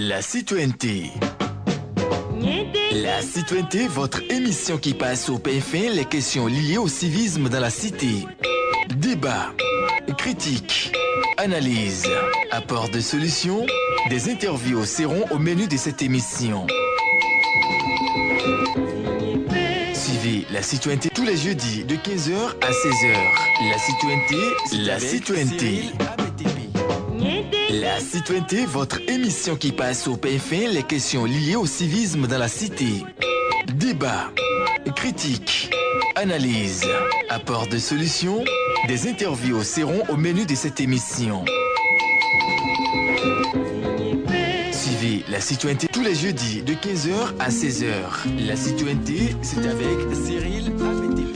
La citoyenneté. La citoyenneté, votre émission qui passe au pain fin les questions liées au civisme dans la cité. Débat, critique, analyse, apport de solutions, des interviews seront au menu de cette émission. Suivez la citoyenneté tous les jeudis de 15h à 16h. La citoyenneté. La citoyenneté, votre émission qui passe au pain fin les questions liées au civisme dans la cité. Débat, critique, analyse, apport de solutions, des interviews seront au menu de cette émission. Suivez la citoyenneté tous les jeudis de 15h à 16h. La citoyenneté, c'est avec Cyril ABTP.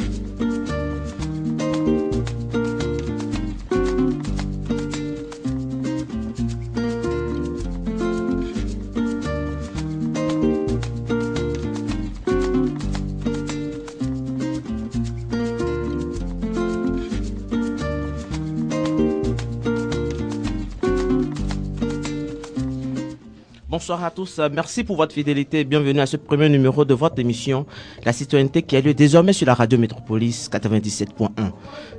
Bonsoir à tous, merci pour votre fidélité. Bienvenue à ce premier numéro de votre émission La citoyenneté qui a lieu désormais sur la radio Métropolis 97.1.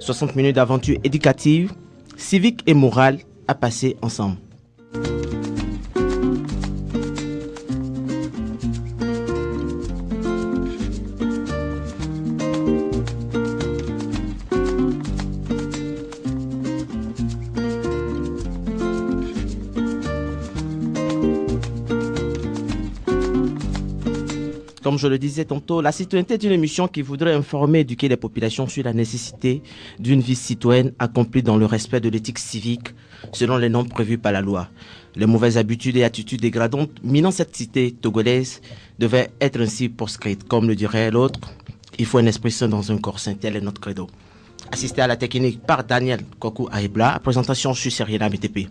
60 minutes d'aventure éducative, civique et morale à passer ensemble. Comme je le disais tantôt, la citoyenneté est une émission qui voudrait informer et éduquer les populations sur la nécessité d'une vie citoyenne accomplie dans le respect de l'éthique civique selon les normes prévues par la loi. Les mauvaises habitudes et attitudes dégradantes minant cette cité togolaise devaient être ainsi proscrites. Comme le dirait l'autre, il faut un esprit saint dans un corps saint, tel est notre credo. Assisté à la technique par Daniel Kokou Aibla, présentation sur Cyril ABTP.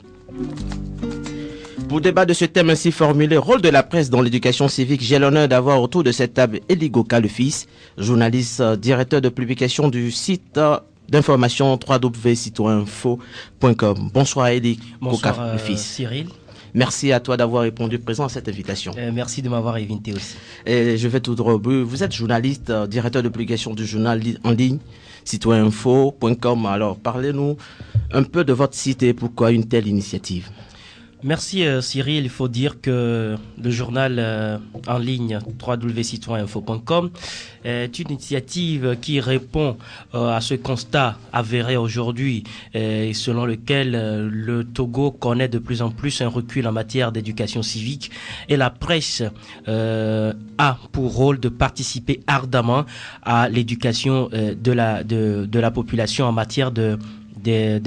Pour débattre de ce thème ainsi formulé, rôle de la presse dans l'éducation civique, j'ai l'honneur d'avoir autour de cette table Eli Goka le fils, journaliste, directeur de publication du site d'information www.citoyeninfo.com. Bonsoir Eli Goka le fils. Cyril. Merci à toi d'avoir répondu présent à cette invitation. Merci de m'avoir invité aussi. Et je vais tout droit au but. Vous êtes journaliste, directeur de publication du journal en ligne citoyeninfo.com. Alors parlez-nous un peu de votre site et pourquoi une telle initiative. Merci Cyril, il faut dire que le journal en ligne www.citoyeninfo.com est une initiative qui répond à ce constat avéré aujourd'hui selon lequel le Togo connaît de plus en plus un recul en matière d'éducation civique et la presse a pour rôle de participer ardemment à l'éducation de la population en matière de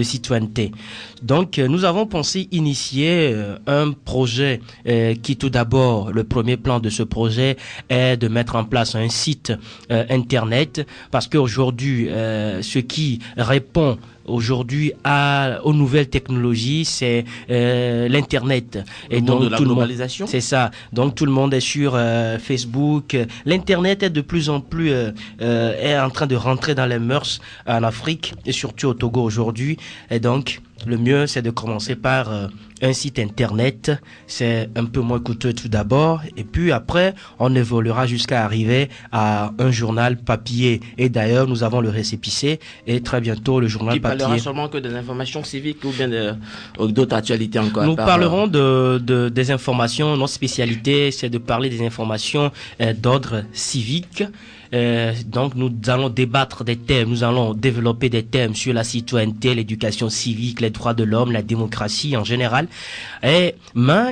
citoyenneté. Donc, nous avons pensé initier un projet qui, tout d'abord, le premier plan de ce projet est de mettre en place un site Internet, parce qu'aujourd'hui, ce qui répond aujourd'hui aux nouvelles technologies, c'est l'Internet. Et donc de la globalisation. C'est ça. Donc tout le monde est sur Facebook. L'Internet est de plus en plus est en train de rentrer dans les mœurs en Afrique et surtout au Togo aujourd'hui. Et donc le mieux, c'est de commencer par un site Internet. C'est un peu moins coûteux tout d'abord. Et puis après, on évoluera jusqu'à arriver à un journal papier. Et d'ailleurs, nous avons le récépissé. Et très bientôt, le journal papier. Qui parlera seulement que des informations civiques ou bien d'autres actualités encore. Nous parlerons des informations, notre spécialité, c'est de parler des informations d'ordre civique. Donc nous allons débattre des thèmes, nous allons développer des thèmes sur la citoyenneté, l'éducation civique, les droits de l'homme, la démocratie en général. Mais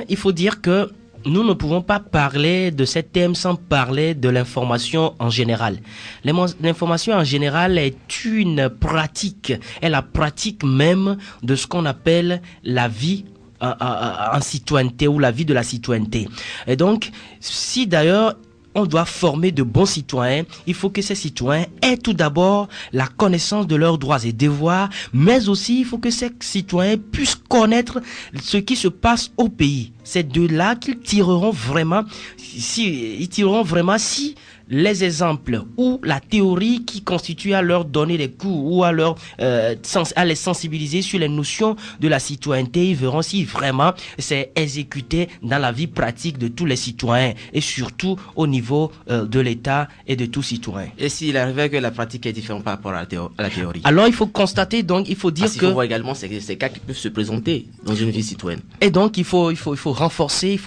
il faut dire que nous ne pouvons pas parler de ces thèmes sans parler de l'information en général. L'information en général est une pratique, est la pratique même de ce qu'on appelle la vie en citoyenneté ou la vie de la citoyenneté. Et donc, si d'ailleurs on doit former de bons citoyens, il faut que ces citoyens aient tout d'abord la connaissance de leurs droits et devoirs, mais aussi il faut que ces citoyens puissent connaître ce qui se passe au pays. C'est de là qu'ils tireront vraiment, si les exemples ou la théorie qui constitue à leur donner des cours ou à les sensibiliser sur les notions de la citoyenneté. Ils verront si vraiment c'est exécuté dans la vie pratique de tous les citoyens et surtout au niveau de l'État et de tout citoyen. Et s'il arrivait que la pratique est différente par rapport à la théorie? Alors il faut constater, donc il faut dire Il faut voir également ces cas qui peuvent se présenter dans une vie citoyenne. Et donc il faut renforcer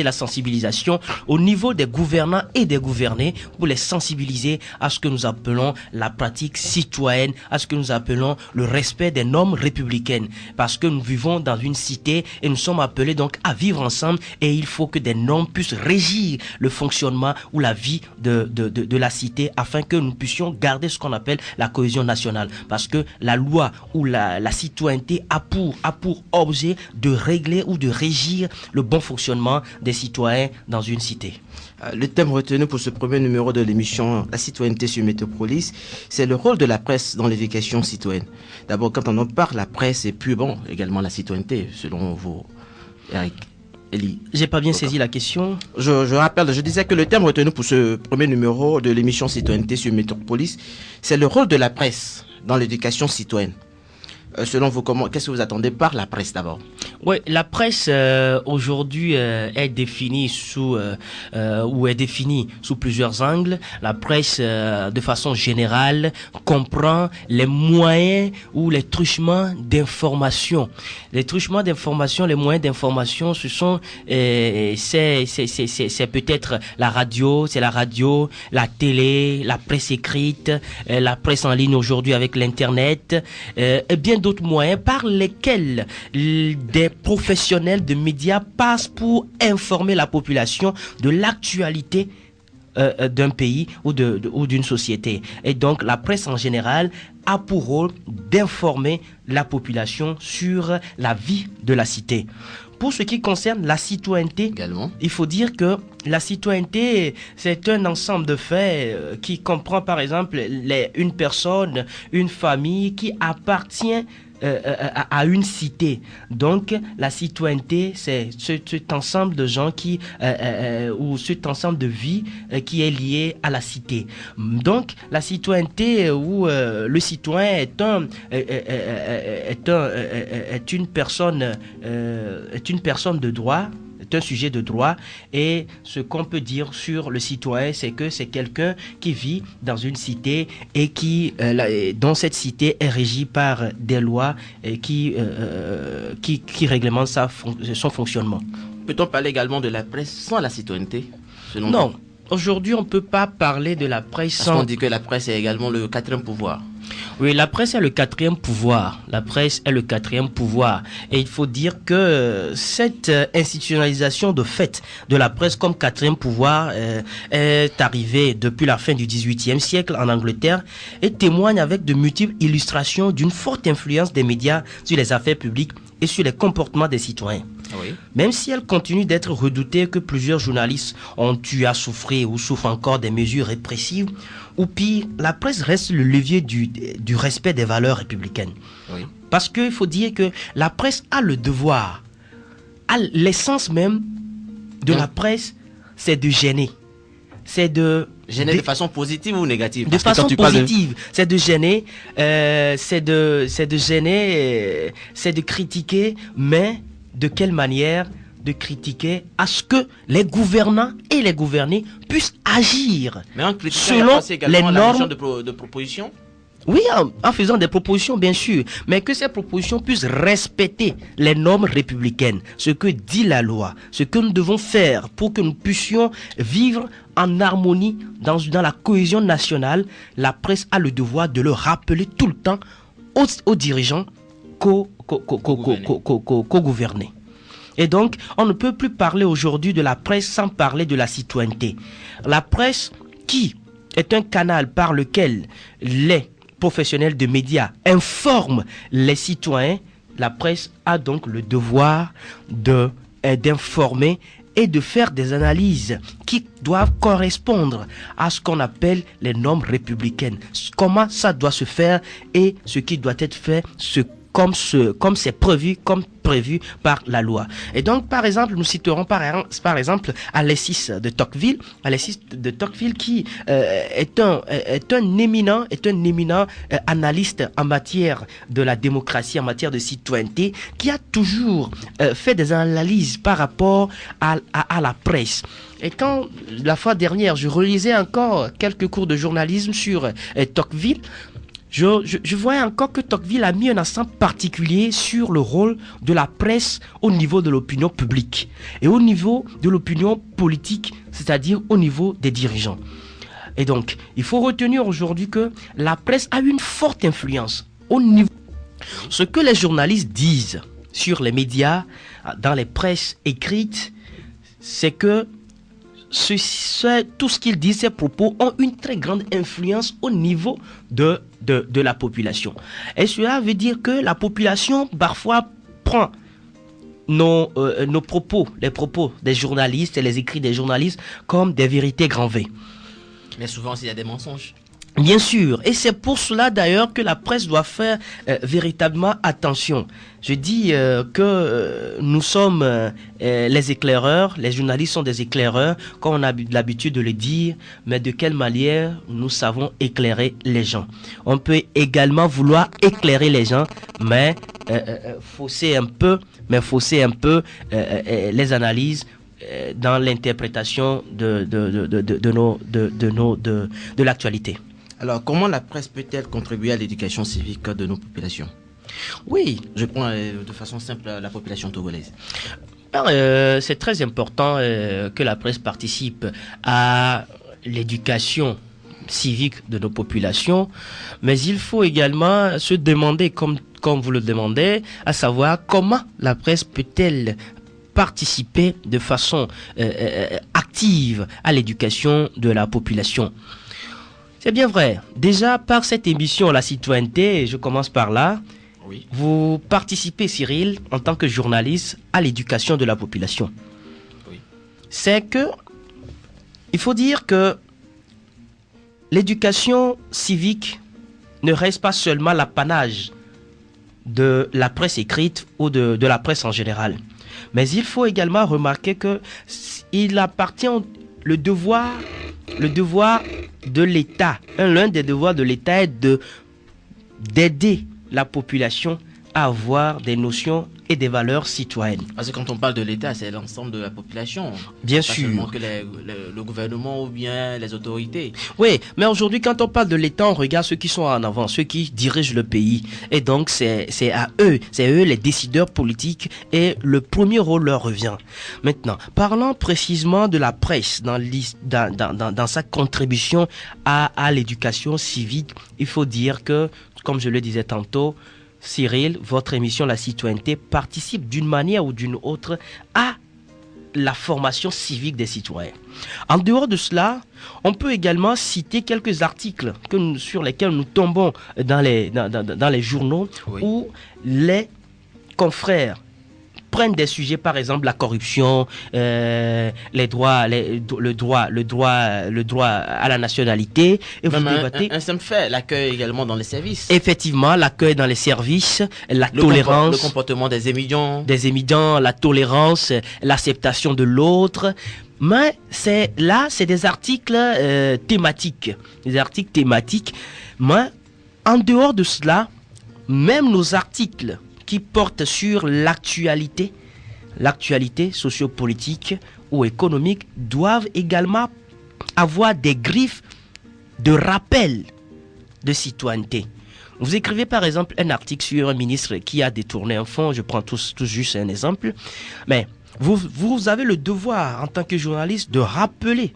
la sensibilisation au niveau des gouvernants et des gouvernés pour les sensibiliser à ce que nous appelons la pratique citoyenne, à ce que nous appelons le respect des normes républicaines. Parce que nous vivons dans une cité et nous sommes appelés donc à vivre ensemble et il faut que des normes puissent régir le fonctionnement ou la vie de la cité afin que nous puissions garder ce qu'on appelle la cohésion nationale. Parce que la loi ou la citoyenneté a pour objet de régler ou de régir le bon fonctionnement des citoyens dans une cité. Le thème retenu pour ce premier numéro de l'émission La citoyenneté sur Métropolis, c'est le rôle de la presse dans l'éducation citoyenne. D'abord, quand on en parle, la presse et puis également la citoyenneté, selon vous, Eric. J'ai pas bien saisi la question. Je rappelle, je disais que le thème retenu pour ce premier numéro de l'émission Citoyenneté sur Métropolis, c'est le rôle de la presse dans l'éducation citoyenne. Selon vous, qu'est-ce que vous attendez par la presse d'abord? Oui, la presse aujourd'hui est définie sous plusieurs angles. La presse, de façon générale, comprend les moyens ou les truchements d'information. Les truchements d'information, les moyens d'information, ce sont c'est peut-être la radio, la télé, la presse écrite, la presse en ligne aujourd'hui avec l'internet, et bien d'autres moyens par lesquels des professionnels de médias passent pour informer la population de l'actualité d'un pays ou d'une société. Et donc la presse en général a pour rôle d'informer la population sur la vie de la cité. Pour ce qui concerne la citoyenneté, également, il faut dire que la citoyenneté, c'est un ensemble de faits qui comprend par exemple une personne, une famille qui appartient à une cité. Donc la citoyenneté, c'est cet ensemble de gens ou cet ensemble de vie qui est lié à la cité. Donc la citoyenneté où le citoyen est une personne de droit, est un sujet de droit, et ce qu'on peut dire sur le citoyen, c'est que c'est quelqu'un qui vit dans une cité et dont cette cité est régie par des lois et qui réglementent son fonctionnement. Peut-on parler également de la presse sans la citoyenneté, selon Non. vous? Aujourd'hui, on ne peut pas parler de la presse sans... Parce qu'on dit que la presse est également le quatrième pouvoir. Oui, la presse est le quatrième pouvoir. La presse est le quatrième pouvoir. Et il faut dire que cette institutionnalisation de fait de la presse comme quatrième pouvoir est arrivée depuis la fin du XVIIIe siècle en Angleterre et témoigne avec de multiples illustrations d'une forte influence des médias sur les affaires publiques et sur les comportements des citoyens. Oui. Même si elle continue d'être redoutée, que plusieurs journalistes ont eu à souffrir ou souffrent encore des mesures répressives, ou pire, la presse reste le levier du respect des valeurs républicaines. Oui. Parce qu'il faut dire que la presse a le devoir, l'essence même de la presse, c'est de gêner. C'est de gêner de façon positive ou négative? De façon positive, c'est de gêner, c'est de gêner, c'est de critiquer, mais de quelle manière? De critiquer à ce que les gouvernants et les gouvernés puissent agir selon les normes de propositions. Oui, en faisant des propositions, bien sûr, mais que ces propositions puissent respecter les normes républicaines, ce que dit la loi, ce que nous devons faire pour que nous puissions vivre en harmonie dans la cohésion nationale. La presse a le devoir de le rappeler tout le temps aux dirigeants co-gouvernés. Et donc, on ne peut plus parler aujourd'hui de la presse sans parler de la citoyenneté. La presse, qui est un canal par lequel les professionnels de médias informent les citoyens, la presse a donc le devoir d'informer et de faire des analyses qui doivent correspondre à ce qu'on appelle les normes républicaines. Comment ça doit se faire et ce qui doit être fait, comme c'est prévu par la loi. Et donc, par exemple, nous citerons par exemple Alexis de Tocqueville. Alexis de Tocqueville qui est un éminent analyste en matière de la démocratie, en matière de citoyenneté, qui a toujours fait des analyses par rapport à la presse. Et quand, la fois dernière, je relisais encore quelques cours de journalisme sur Tocqueville, je voyais encore que Tocqueville a mis un accent particulier sur le rôle de la presse au niveau de l'opinion publique et au niveau de l'opinion politique, c'est-à-dire au niveau des dirigeants. Et donc, il faut retenir aujourd'hui que la presse a une forte influence au niveau. Ce que les journalistes disent sur les médias, dans les presses écrites, c'est que tout ce qu'ils disent, ces propos ont une très grande influence au niveau de la population. Et cela veut dire que la population parfois prend nos propos, les propos des journalistes et les écrits des journalistes comme des vérités grand V. Mais souvent, il y a des mensonges. Bien sûr, et c'est pour cela d'ailleurs que la presse doit faire véritablement attention. Je dis que nous sommes les éclaireurs, les journalistes sont des éclaireurs, comme on a l'habitude de le dire, mais de quelle manière nous savons éclairer les gens. On peut également vouloir éclairer les gens, mais fausser un peu les analyses dans l'interprétation de l'actualité. Alors, comment la presse peut-elle contribuer à l'éducation civique de nos populations? Oui. Je prends de façon simple la population togolaise. C'est très important que la presse participe à l'éducation civique de nos populations, mais il faut également se demander, comme vous le demandez, à savoir comment la presse peut-elle participer de façon active à l'éducation de la population. C'est bien vrai. Déjà, par cette émission La Citoyenneté, je commence par là, oui. Vous participez, Cyril, en tant que journaliste, à l'éducation de la population. Oui. C'est que, il faut dire que l'éducation civique ne reste pas seulement l'apanage de la presse écrite ou de la presse en général. Mais il faut également remarquer que il appartient le devoir de l'État. L'un des devoirs de l'État est d'aider la population à avoir des notions et des valeurs citoyennes. Parce que quand on parle de l'État, c'est l'ensemble de la population. Bien pas sûr. Seulement que le gouvernement ou bien les autorités. Oui, mais aujourd'hui, quand on parle de l'État, on regarde ceux qui sont en avant, ceux qui dirigent le pays. Et donc, c'est eux les décideurs politiques et le premier rôle leur revient. Maintenant, parlant précisément de la presse dans sa contribution à l'éducation civique, il faut dire que, comme je le disais tantôt, Cyril, votre émission La Citoyenneté participe d'une manière ou d'une autre à la formation civique des citoyens. En dehors de cela, on peut également citer quelques articles sur lesquels nous tombons dans les journaux, oui, où les confrères prennent des sujets, par exemple la corruption, le droit à la nationalité. Et vous débattez. Un simple fait, l'accueil également dans les services. Effectivement, l'accueil dans les services, la tolérance. Le comportement des émigrants. La tolérance, l'acceptation de l'autre. Mais c'est des articles thématiques. Des articles thématiques. Mais en dehors de cela, même nos articles qui portent sur l'actualité sociopolitique ou économique, doivent également avoir des griffes de rappel de citoyenneté. Vous écrivez par exemple un article sur un ministre qui a détourné un fonds, je prends tout juste un exemple, mais vous avez le devoir en tant que journaliste de rappeler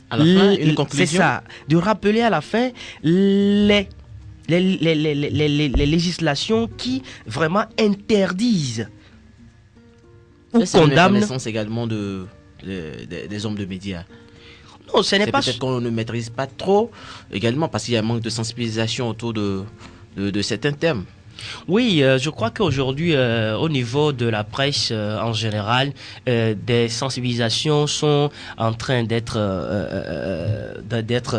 à la fin une conclusion. C'est ça, de rappeler à la fin les législations qui vraiment interdisent ou condamnent. C'est une connaissance également des hommes de médias. Non, ce n'est pas... Peut-être qu'on ne maîtrise pas trop également parce qu'il y a un manque de sensibilisation autour de certains thèmes. Oui, je crois qu'aujourd'hui, au niveau de la presse en général, des sensibilisations sont en train d'être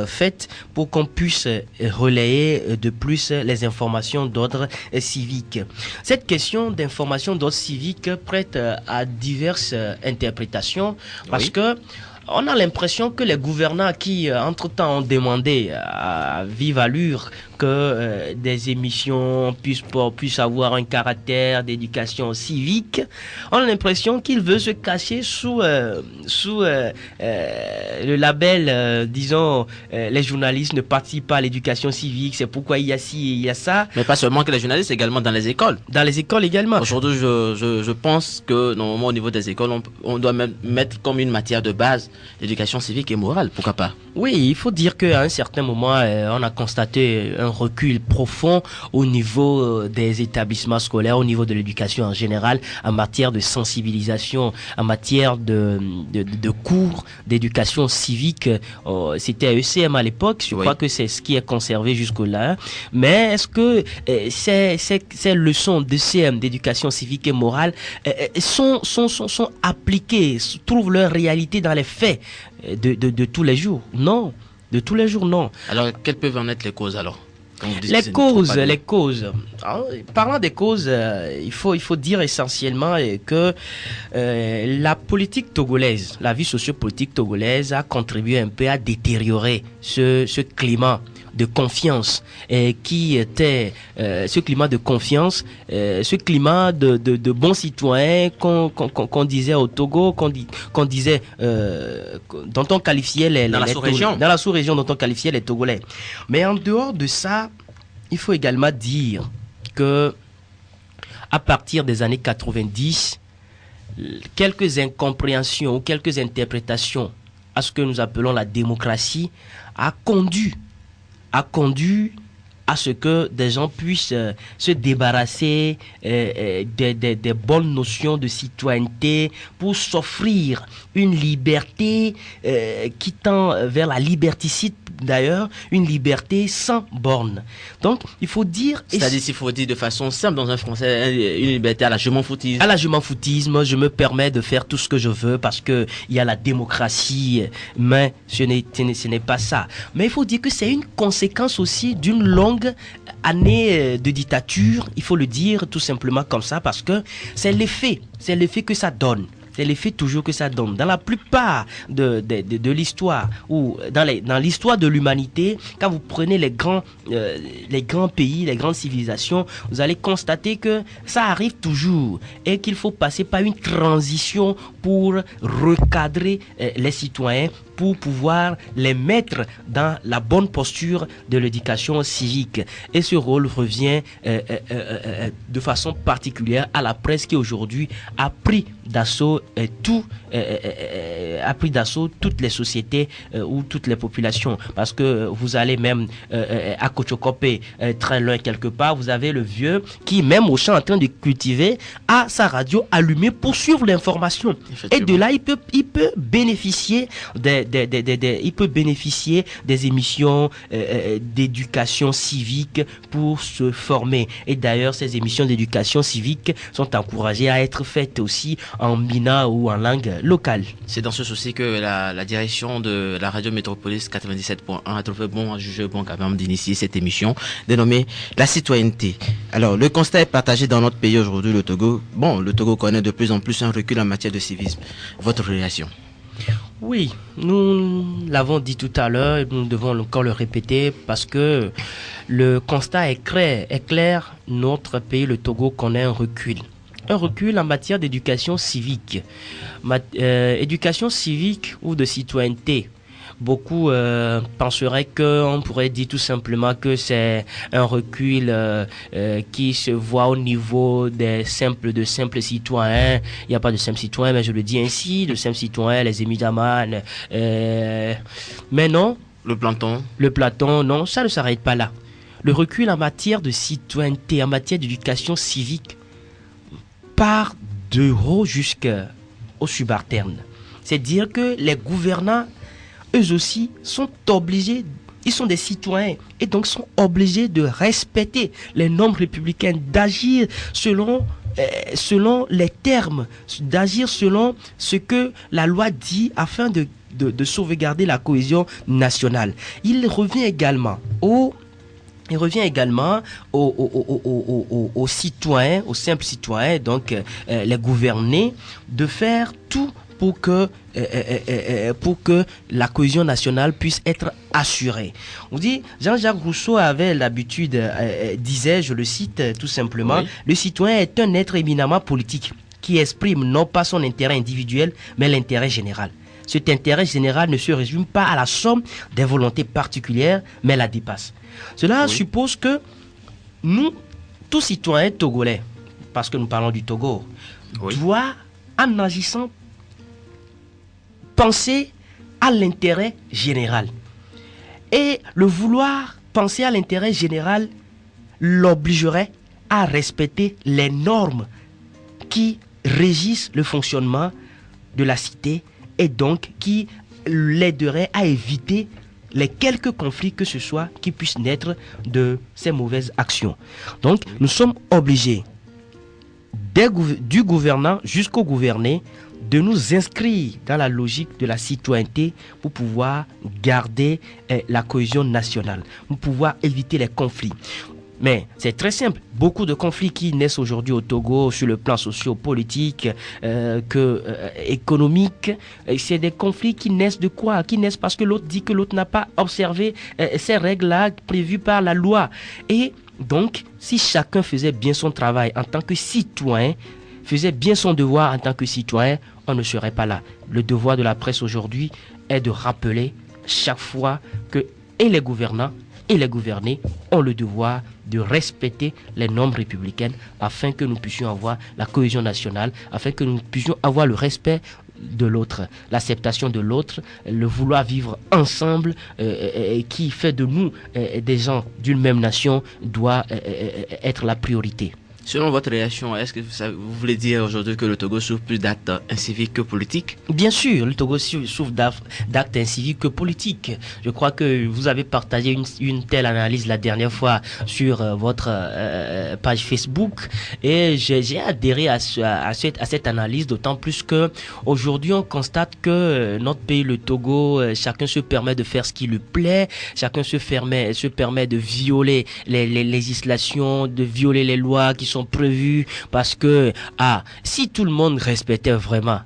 faites pour qu'on puisse relayer de plus les informations d'ordre civique. Cette question d'information d'ordre civique prête à diverses interprétations parce Oui. que on a l'impression que les gouvernants qui, entre-temps, ont demandé à vive allure que des émissions puissent avoir un caractère d'éducation civique, on a l'impression qu'ils veulent se cacher sous le label, disons, les journalistes ne participent pas à l'éducation civique, c'est pourquoi il y a ci et il y a ça. Mais pas seulement que les journalistes, également dans les écoles. Dans les écoles également. Aujourd'hui, je pense que normalement au niveau des écoles, on doit même mettre comme une matière de base l'éducation civique et morale, pourquoi pas? Oui, il faut dire qu'à un certain moment, on a constaté un recul profond au niveau des établissements scolaires, au niveau de l'éducation en général, en matière de sensibilisation, en matière de cours d'éducation civique. C'était à ECM à l'époque, je crois que c'est ce qui est conservé jusque-là. Mais est-ce que ces leçons d'ECM, d'éducation civique et morale, sont appliquées, trouvent leur réalité dans les faits de tous les jours? Non, de tous les jours, non. Alors, quelles peuvent en être les causes alors? Les causes. Parlant des causes, il faut dire essentiellement que la politique togolaise, la vie sociopolitique togolaise a contribué un peu à détériorer ce climat de confiance qui était ce climat de confiance, ce climat de bons citoyens qu'on disait au Togo, qu'on disait dont on qualifiait dans la sous-région dont on qualifiait les Togolais. Mais en dehors de ça, il faut également dire que à partir des années 90, quelques incompréhensions ou quelques interprétations à ce que nous appelons la démocratie a conduit à ce que des gens puissent se débarrasser des bonnes notions de citoyenneté pour s'offrir une liberté qui tend vers la liberticide, d'ailleurs, une liberté sans borne. Donc, il faut dire... C'est-à-dire, s'il faut dire de façon simple dans un français, une liberté à la je m'en foutisme. À la je m'en foutisme, je me permets de faire tout ce que je veux parce que il y a la démocratie, mais ce n'est pas ça. Mais il faut dire que c'est une conséquence aussi d'une longue année de dictature, il faut le dire tout simplement comme ça, parce que c'est l'effet que ça donne. C'est l'effet toujours que ça donne. Dans la plupart de l'histoire, ou dans l'histoire de l'humanité, quand vous prenez les grands pays, les grandes civilisations, vous allez constater que ça arrive toujours et qu'il faut passer par une transition pour recadrer les citoyens, pour pouvoir les mettre dans la bonne posture de l'éducation civique. Et ce rôle revient de façon particulière à la presse qui aujourd'hui a pris d'assaut toutes les sociétés ou toutes les populations. Parce que vous allez même à Kochokopé, très loin quelque part, vous avez le vieux qui, même au champ en train de cultiver, a sa radio allumée pour suivre l'information. Et de là, il peut bénéficier des émissions d'éducation civique pour se former. Et d'ailleurs, ces émissions d'éducation civique sont encouragées à être faites aussi en mina ou en langue locale. C'est dans ce souci que la direction de la radio Métropolis 97.1 a jugé bon quand même d'initier cette émission dénommée La citoyenneté. Alors, le constat est partagé dans notre pays aujourd'hui, le Togo. Bon, le Togo connaît de plus en plus un recul en matière de civisme. Votre réaction? Oui, nous l'avons dit tout à l'heure et nous devons encore le répéter parce que le constat est clair. Notre pays, le Togo, connaît un recul. Un recul en matière d'éducation civique. Éducation civique ou de citoyenneté. Beaucoup penseraient qu'on pourrait dire tout simplement que c'est un recul qui se voit au niveau de simples citoyens. Il n'y a pas de simples citoyens, mais je le dis ainsi, de simples citoyens, les émidaman. Mais non. Le Platon, non, ça ne s'arrête pas là. Le recul en matière de citoyenneté, en matière d'éducation civique, part de haut jusqu'aux subalternes. C'est dire que les gouvernants, eux aussi, sont obligés ils sont des citoyens et donc sont obligés de respecter les normes républicaines, d'agir selon les termes, d'agir selon ce que la loi dit afin de sauvegarder la cohésion nationale. Il revient également aux citoyens, aux simples citoyens, donc les gouvernés, de faire tout pour que la cohésion nationale puisse être assurée. On dit, Jean-Jacques Rousseau avait l'habitude, disait, je le cite tout simplement, oui. Le citoyen est un être éminemment politique qui exprime non pas son intérêt individuel, mais l'intérêt général. Cet intérêt général ne se résume pas à la somme des volontés particulières, mais la dépasse. Cela suppose que nous, tous citoyens togolais, parce que nous parlons du Togo, doit, en agissant, penser à l'intérêt général. Et le vouloir penser à l'intérêt général l'obligerait à respecter les normes qui régissent le fonctionnement de la cité et donc qui l'aideraient à éviter les quelques conflits que ce soit qui puissent naître de ces mauvaises actions. Donc, nous sommes obligés, du gouvernant jusqu'au gouverné, de nous inscrire dans la logique de la citoyenneté pour pouvoir garder la cohésion nationale, pour pouvoir éviter les conflits. Mais c'est très simple. Beaucoup de conflits qui naissent aujourd'hui au Togo sur le plan socio-politique, économique, c'est des conflits qui naissent de quoi? Qui naissent parce que l'autre dit que l'autre n'a pas observé ces règles-là prévues par la loi. Et donc, si chacun faisait bien son travail en tant que citoyen, faisait bien son devoir en tant que citoyen, on ne serait pas là. Le devoir de la presse aujourd'hui est de rappeler chaque fois que et les gouvernants et les gouvernés ont le devoir de respecter les normes républicaines afin que nous puissions avoir la cohésion nationale, afin que nous puissions avoir le respect de l'autre, l'acceptation de l'autre, le vouloir vivre ensemble qui fait de nous des gens d'une même nation doit être la priorité. Selon votre réaction, est-ce que vous voulez dire aujourd'hui que le Togo souffre plus d'actes inciviques que politiques? Bien sûr, le Togo souffre d'actes inciviques que politiques. Je crois que vous avez partagé une telle analyse la dernière fois sur votre page Facebook et j'ai adhéré à cette analyse, d'autant plus que aujourd'hui on constate que notre pays, le Togo, chacun se permet de faire ce qui lui plaît, chacun se permet de violer les législations, de violer les lois qui sont prévues, parce que si tout le monde respectait vraiment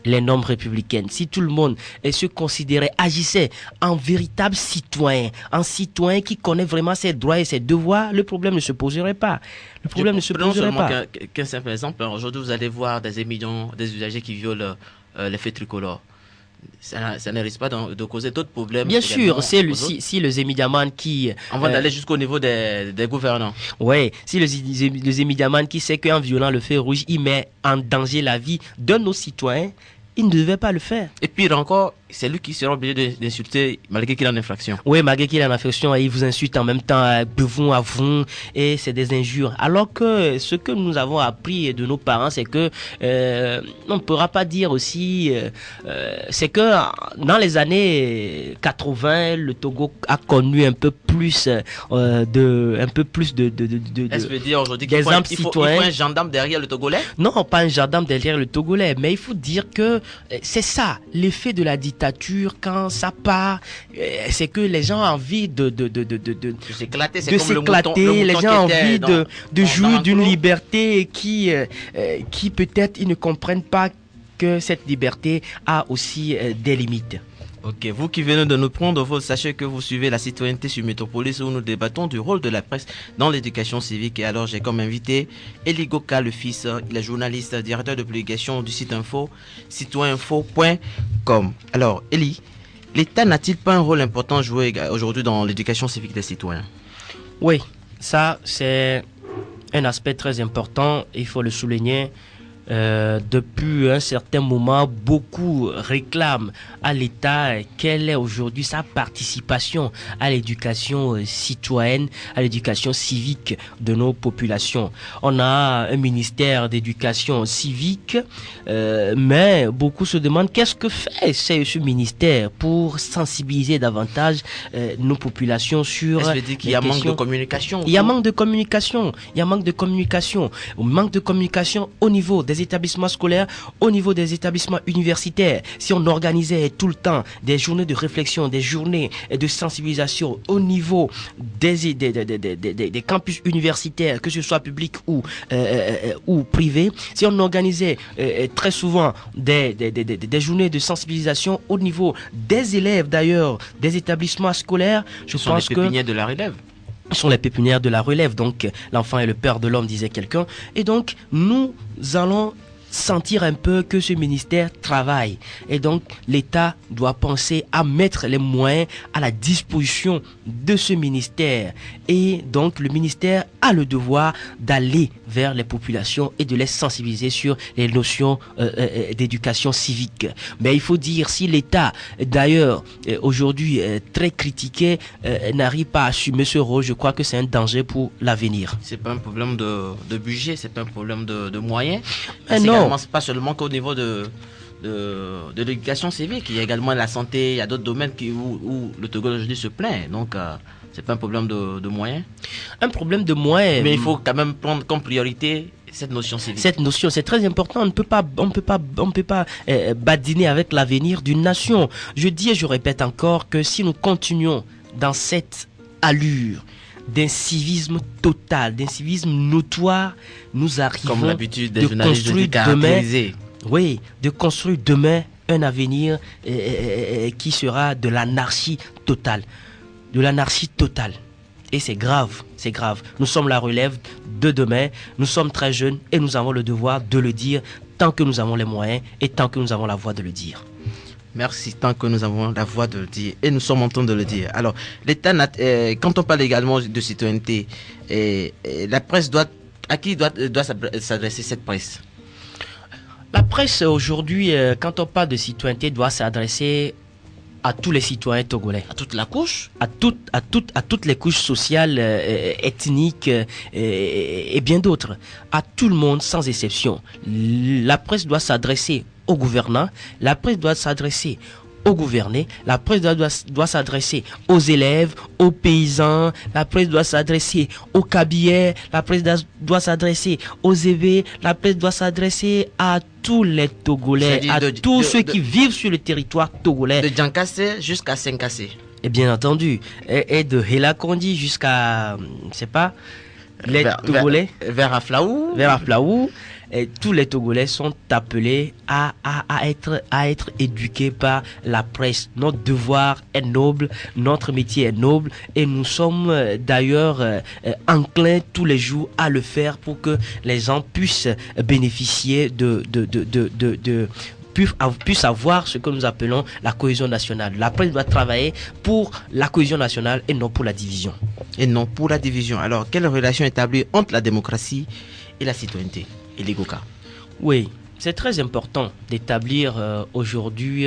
les normes républicaines, si tout le monde se considérait, agissait en véritable citoyen, en citoyen qui connaît vraiment ses droits et ses devoirs, le problème ne se poserait pas. Le problème ne se poserait pas. Qu'un simple exemple, aujourd'hui vous allez voir des émigrants, des usagers qui violent les faits tricolores. Ça ne risque pas de causer d'autres problèmes. Bien sûr, si le Zemidiaman qui... On va aller jusqu'au niveau des gouvernants. Oui, si le Zemidiaman qui sait qu'en violant le feu rouge, il met en danger la vie de nos citoyens, il ne devait pas le faire. Et pire encore, c'est lui qui sera obligé d'insulter malgré qu'il est en infraction. Oui, malgré qu'il est en infraction, il vous insulte en même temps, buvons, avons, et c'est des injures. Alors que ce que nous avons appris de nos parents, c'est que on ne pourra pas dire aussi, c'est que dans les années 80, le Togo a connu un peu plus Est-ce que dire aujourd'hui qu'il faut un gendarme derrière le Togolais? Non, pas un gendarme derrière le Togolais, mais il faut dire que c'est ça, l'effet de la dictature quand ça part, c'est que les gens ont envie de s'éclater, les gens ont envie de jouir d'une liberté qui peut-être ils ne comprennent pas que cette liberté a aussi des limites. Ok, vous qui venez de nous prendre, sachez que vous suivez la citoyenneté sur Métropolis où nous débattons du rôle de la presse dans l'éducation civique. Et alors j'ai comme invité Eli Goka, le fils, il est journaliste, directeur de publication du site info, citoyeninfo.com. Alors Eli, l'État n'a-t-il pas un rôle important à jouer aujourd'hui dans l'éducation civique des citoyens? Oui, ça c'est un aspect très important, il faut le souligner. depuis un certain moment, beaucoup réclament à l'État quelle est aujourd'hui sa participation à l'éducation citoyenne, à l'éducation civique de nos populations. On a un ministère d'éducation civique, mais beaucoup se demandent qu'est-ce que fait ce ministère pour sensibiliser davantage nos populations sur... Est-ce que veut dire qu'il y a manque de communication? Il y a manque de communication. Il y a manque de communication. Manque de communication au niveau des établissements scolaires, au niveau des établissements universitaires. Si on organisait tout le temps des journées de réflexion, des journées de sensibilisation au niveau des campus universitaires, que ce soit public ou privé, si on organisait très souvent des journées de sensibilisation au niveau des élèves d'ailleurs, des établissements scolaires, je pense que... Ce sont les pépinières de la relève. Sont les pépinières de la relève. Donc, l'enfant est le père de l'homme, disait quelqu'un. Et donc, nous allons sentir un peu que ce ministère travaille. Et donc, l'État doit penser à mettre les moyens à la disposition de ce ministère. Et donc, le ministère a le devoir d'aller vers les populations et de les sensibiliser sur les notions d'éducation civique. Mais il faut dire, si l'État, d'ailleurs, aujourd'hui très critiqué, n'arrive pas à assumer ce rôle, je crois que c'est un danger pour l'avenir. C'est pas un problème de budget, c'est pas un problème de moyens. Non. C'est pas seulement qu'au niveau de l'éducation civique, il y a également la santé, il y a d'autres domaines où le Togo aujourd'hui se plaint. Donc, c'est pas un problème de moyens. Un problème de moyens. Mais il faut quand même prendre comme priorité cette notion civique. Cette notion, c'est très important. On ne peut pas badiner avec l'avenir d'une nation. Je dis et je répète encore que si nous continuons dans cette allure d'incivisme total, d'incivisme notoire, nous arrivons comme l'habitude des de journalistes construire de caractériser. Oui, de construire demain un avenir qui sera de l'anarchie totale. De l'anarchie totale. Et c'est grave, c'est grave. Nous sommes la relève de demain, nous sommes très jeunes et nous avons le devoir de le dire tant que nous avons les moyens et tant que nous avons la voix de le dire. Merci, tant que nous avons la voix de le dire et nous sommes en train de le dire. Alors, l'État, quand on parle également de citoyenneté, la presse à qui doit s'adresser cette presse? La presse aujourd'hui, quand on parle de citoyenneté, doit s'adresser à tous les citoyens togolais. À toute la couche? À toutes les couches sociales, ethniques et bien d'autres. À tout le monde sans exception. La presse doit s'adresser aux gouvernants, la presse doit s'adresser aux gouvernés, la presse doit s'adresser aux élèves, aux paysans, la presse doit s'adresser aux cabillers, la presse doit s'adresser aux évêques, la presse doit s'adresser à tous les Togolais, tous ceux qui vivent sur le territoire togolais. De Djankassé jusqu'à Senkassé. Et bien entendu, et de Hela Kondi jusqu'à, je sais pas, les Togolais. Vers Aflaou. Vers Aflaou. Et tous les Togolais sont appelés à être éduqués par la presse. Notre devoir est noble, notre métier est noble et nous sommes d'ailleurs enclins tous les jours à le faire pour que les gens puissent bénéficier puissent avoir ce que nous appelons la cohésion nationale. La presse doit travailler pour la cohésion nationale et non pour la division. Et non pour la division. Alors, quelle relation établir entre la démocratie et la citoyenneté? Et les Goka. Oui, c'est très important d'établir aujourd'hui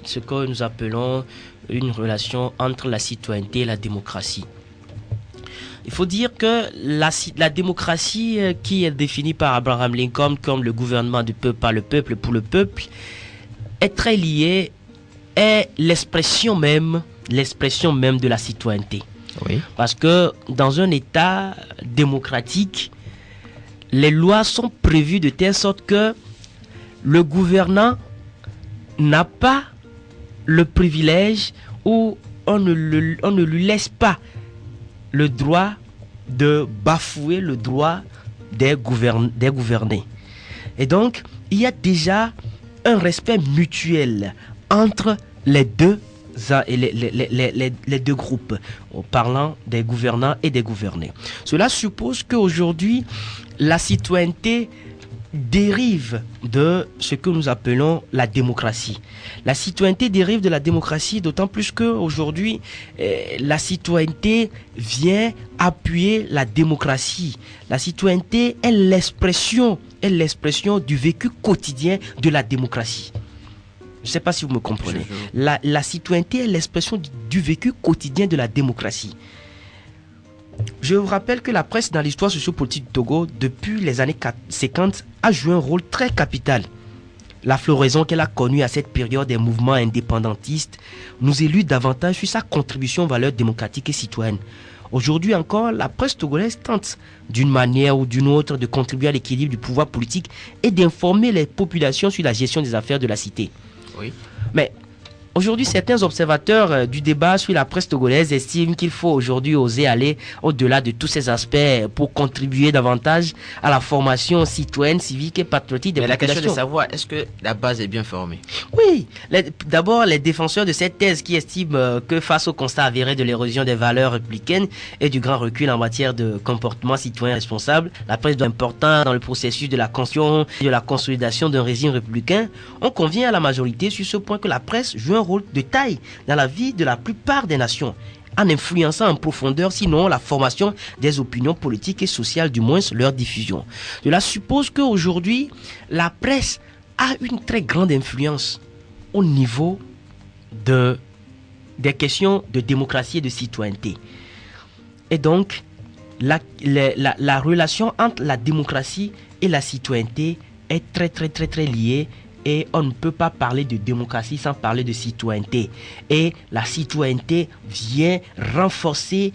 ce que nous appelons une relation entre la citoyenneté et la démocratie. Il faut dire que la démocratie qui est définie par Abraham Lincoln comme le gouvernement du peuple par le peuple pour le peuple est très liée, est l'expression même de la citoyenneté. Oui. Parce que dans un État démocratique, les lois sont prévues de telle sorte que le gouvernant n'a pas le privilège ou on ne lui laisse pas le droit de bafouer le droit des gouvernés. Et donc, il y a déjà un respect mutuel entre les deux groupes, en parlant des gouvernants et des gouvernés. Cela suppose qu'aujourd'hui, la citoyenneté dérive de ce que nous appelons la démocratie. La citoyenneté dérive de la démocratie, d'autant plus qu'aujourd'hui, la citoyenneté vient appuyer la démocratie. La citoyenneté est l'expression du vécu quotidien de la démocratie. Je ne sais pas si vous me comprenez. La citoyenneté est l'expression du vécu quotidien de la démocratie. Je vous rappelle que la presse dans l'histoire sociopolitique du Togo, depuis les années 50, a joué un rôle très capital. La floraison qu'elle a connue à cette période des mouvements indépendantistes nous élude davantage sur sa contribution aux valeurs démocratiques et citoyennes. Aujourd'hui encore, la presse togolaise tente, d'une manière ou d'une autre, de contribuer à l'équilibre du pouvoir politique et d'informer les populations sur la gestion des affaires de la cité. Oui. Mais aujourd'hui, certains observateurs du débat sur la presse togolaise estiment qu'il faut aujourd'hui oser aller au-delà de tous ces aspects pour contribuer davantage à la formation citoyenne, civique et patriotique des populations. Mais la question de savoir, est-ce que la base est bien formée? Oui, d'abord les défenseurs de cette thèse qui estiment que face au constat avéré de l'érosion des valeurs républicaines et du grand recul en matière de comportement citoyen responsable, la presse doit être importante dans le processus de la construction et de la consolidation d'un régime républicain. On convient à la majorité sur ce point que la presse joue un rôle de taille dans la vie de la plupart des nations, en influençant en profondeur, sinon la formation des opinions politiques et sociales, du moins leur diffusion. Cela suppose qu'aujourd'hui, la presse a une très grande influence au niveau des questions de démocratie et de citoyenneté. Et donc, la relation entre la démocratie et la citoyenneté est très liée. Et on ne peut pas parler de démocratie sans parler de citoyenneté. Et la citoyenneté vient renforcer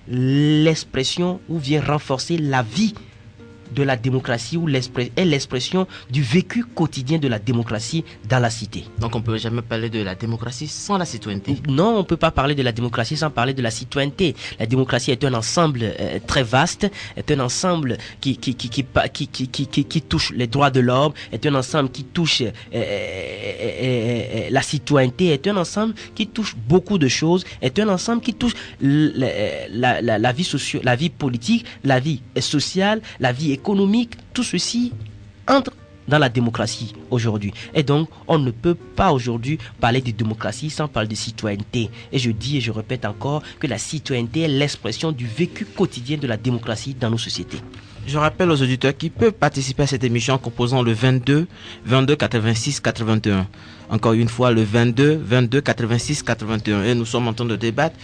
l'expression ou vient renforcer la vie de la démocratie ou l'expression du vécu quotidien de la démocratie dans la cité. Donc on ne peut jamais parler de la démocratie sans la citoyenneté. Non, on ne peut pas parler de la démocratie sans parler de la citoyenneté. La démocratie est un ensemble très vaste, est un ensemble qui touche les droits de l'homme, est un ensemble qui touche la citoyenneté, est un ensemble qui touche beaucoup de choses, est un ensemble qui touche la vie sociale, la vie politique, la vie sociale, la vie économique. Tout ceci entre dans la démocratie aujourd'hui. Et donc, on ne peut pas aujourd'hui parler de démocratie sans parler de citoyenneté. Et je dis et je répète encore que la citoyenneté est l'expression du vécu quotidien de la démocratie dans nos sociétés. Je rappelle aux auditeurs qui peuvent participer à cette émission en composant le 22 86 81. Encore une fois, le 22 86 81. Et nous sommes en train de débattre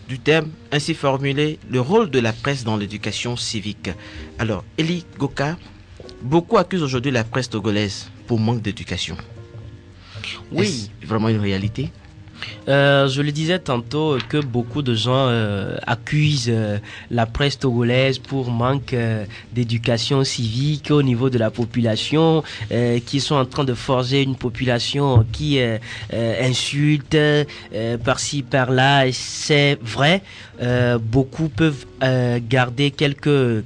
du thème ainsi formulé, le rôle de la presse dans l'éducation civique. Alors, Eli Goka, beaucoup accusent aujourd'hui la presse togolaise pour manque d'éducation. Oui. Est-ce vraiment une réalité? Je le disais tantôt que beaucoup de gens accusent la presse togolaise pour manque d'éducation civique au niveau de la population, qui sont en train de forger une population qui insulte par-ci par-là. Et c'est vrai, beaucoup peuvent garder quelques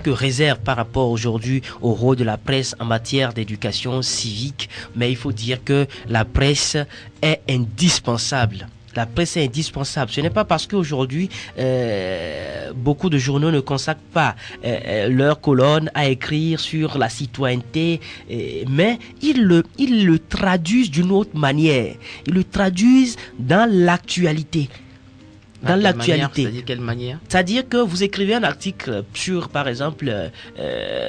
réserves par rapport aujourd'hui au rôle de la presse en matière d'éducation civique, mais il faut dire que la presse est indispensable. La presse est indispensable. Ce n'est pas parce qu'aujourd'hui, beaucoup de journaux ne consacrent pas leur colonne à écrire sur la citoyenneté, mais ils le traduisent d'une autre manière. Ils le traduisent dans l'actualité. Dans l'actualité. C'est-à-dire quelle manière? C'est-à-dire que vous écrivez un article sur, par exemple,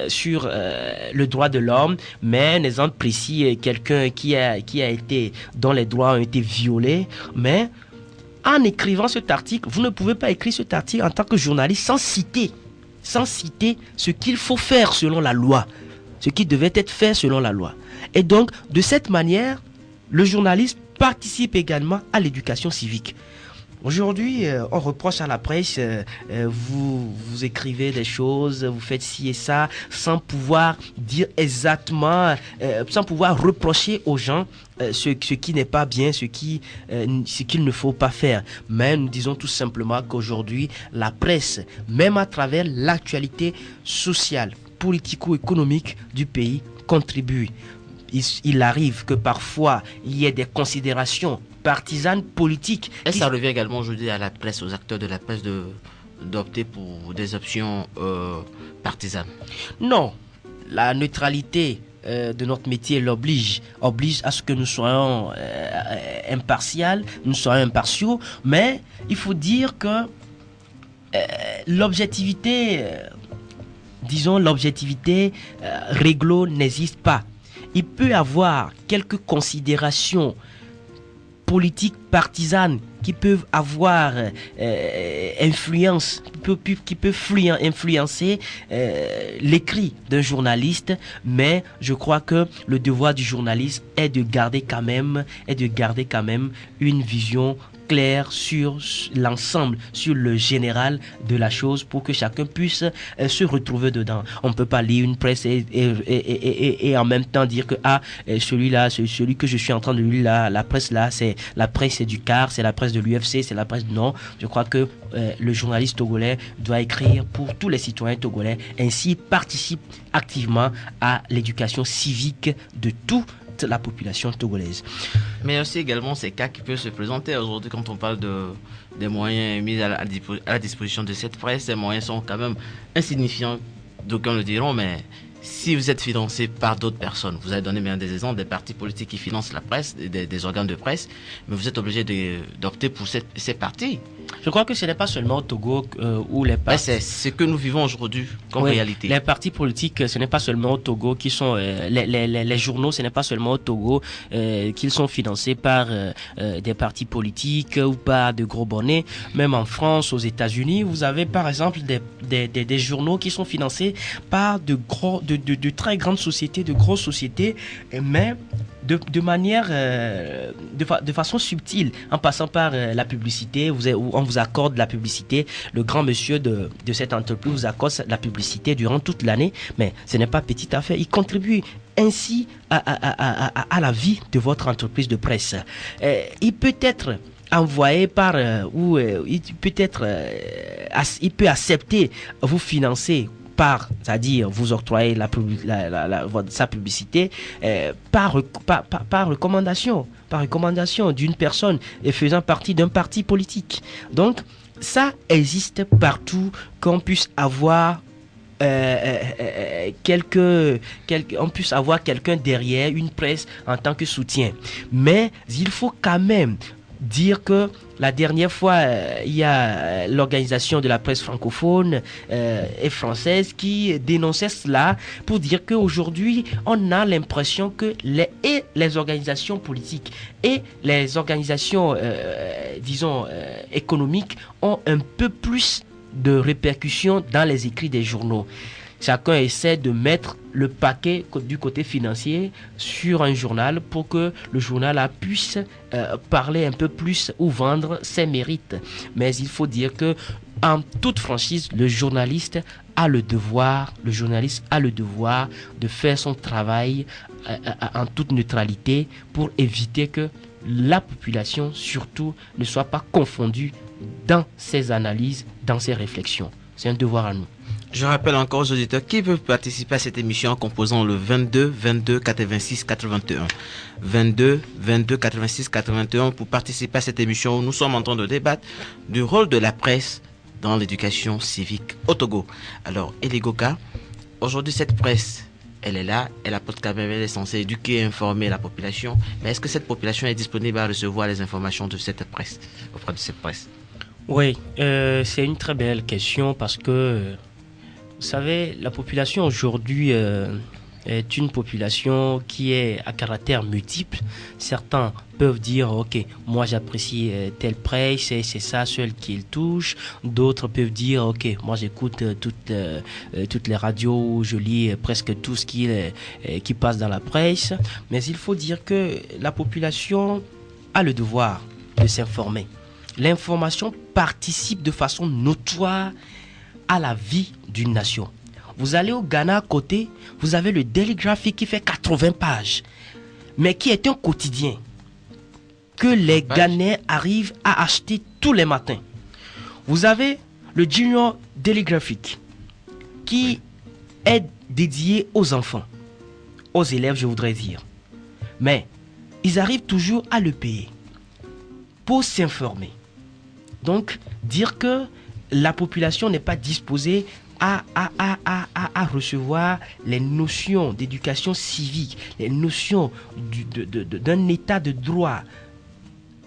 sur le droit de l'homme, mais un exemple précis, quelqu'un qui a été, dont les droits ont été violés, mais en écrivant cet article, vous ne pouvez pas écrire cet article en tant que journaliste sans citer ce qu'il faut faire selon la loi, ce qui devait être fait selon la loi. Et donc, de cette manière, le journaliste participe également à l'éducation civique. Aujourd'hui, on reproche à la presse, vous écrivez des choses, vous faites ci et ça, sans pouvoir dire exactement, sans pouvoir reprocher aux gens ce qui n'est pas bien, ce qu'il ne faut pas faire. Mais nous disons tout simplement qu'aujourd'hui, la presse, même à travers l'actualité sociale, politico-économique du pays, contribue. Il arrive que parfois, il y ait des considérations partisanes, politiques. Et ça revient également aujourd'hui à la presse, aux acteurs de la presse d'opter pour des options partisanes? Non. la neutralité de notre métier oblige à ce que nous soyons impartiaux, mais il faut dire que l'objectivité réglo n'existe pas. Il peut y avoir quelques considérations politiques partisanes qui peuvent avoir influence, qui peuvent influencer l'écrit d'un journaliste, mais je crois que le devoir du journaliste est de garder quand même une vision clair sur l'ensemble, sur le général de la chose pour que chacun puisse se retrouver dedans. On ne peut pas lire une presse et en même temps dire que celui-là, celui que je suis en train de lire là, la presse c'est du CAR, c'est la presse de l'UFC, c'est la presse non. Je crois que le journaliste togolais doit écrire pour tous les citoyens togolais, ainsi participe activement à l'éducation civique de tout la population togolaise. Mais aussi également ces cas qui peuvent se présenter aujourd'hui quand on parle des moyens mis à la disposition de cette presse. Ces moyens sont quand même insignifiants, d'aucuns le diront, mais si vous êtes financé par d'autres personnes, vous avez donné bien des exemples, des partis politiques qui financent la presse, des organes de presse, mais vous êtes obligé d'opter pour ces partis. Je crois que ce n'est pas seulement au Togo où les partis... C'est ce que nous vivons aujourd'hui comme réalité. Les partis politiques, ce n'est pas seulement au Togo qui sont... les journaux, ce n'est pas seulement au Togo qu'ils sont financés par des partis politiques ou par de gros bonnets. Même en France, aux États-Unis, vous avez par exemple des journaux qui sont financés par de très grandes sociétés, de grosses sociétés, mais de manière, de façon subtile, en passant par la publicité. On vous accorde la publicité. Le grand monsieur de cette entreprise vous accorde la publicité durant toute l'année, mais ce n'est pas petite affaire. Il contribue ainsi à la vie de votre entreprise de presse. Il peut être envoyé par il peut accepter vous financer c'est-à-dire vous octroyer sa publicité par recommandation d'une personne et faisant partie d'un parti politique. Donc ça existe partout, qu'on puisse avoir on puisse avoir quelqu'un derrière, une presse en tant que soutien. Mais il faut quand même dire que la dernière fois, il y a l'organisation de la presse francophone et française qui dénonçait cela pour dire qu'aujourd'hui, on a l'impression que les organisations politiques et les organisations, économiques ont un peu plus de répercussions dans les écrits des journaux. Chacun essaie de mettre le paquet du côté financier sur un journal pour que le journal puisse parler un peu plus ou vendre ses mérites. Mais il faut dire que, en toute franchise, le journaliste a le devoir de faire son travail en toute neutralité pour éviter que la population, surtout, ne soit pas confondue dans ses analyses, dans ses réflexions. C'est un devoir à nous. Je rappelle encore aux auditeurs qui veulent participer à cette émission en composant le 22 22 86 81. 22 22 86 81 pour participer à cette émission où nous sommes en train de débattre du rôle de la presse dans l'éducation civique au Togo. Alors, Eligoka, aujourd'hui cette presse, elle est là, elle apporte quand même, elle est censée éduquer et informer la population. Mais est-ce que cette population est disponible à recevoir les informations de cette presse, auprès de cette presse? Oui, c'est une très belle question parce que vous savez, la population aujourd'hui est une population qui est à caractère multiple. Certains peuvent dire, ok, moi j'apprécie telle presse, c'est ça seul qui le touche. D'autres peuvent dire, ok, moi j'écoute toutes les radios, je lis presque tout ce qui passe dans la presse. Mais il faut dire que la population a le devoir de s'informer. L'information participe de façon notoire à la vie d'une nation. Vous allez au Ghana à côté, vous avez le Daily Graphic qui fait 80 pages, mais qui est un quotidien que les Ghanais arrivent à acheter tous les matins. Vous avez le Junior Daily Graphic qui est dédié aux enfants, aux élèves je voudrais dire. Mais ils arrivent toujours à le payer pour s'informer. Donc dire que la population n'est pas disposée à recevoir les notions d'éducation civique, les notions d'un état de droit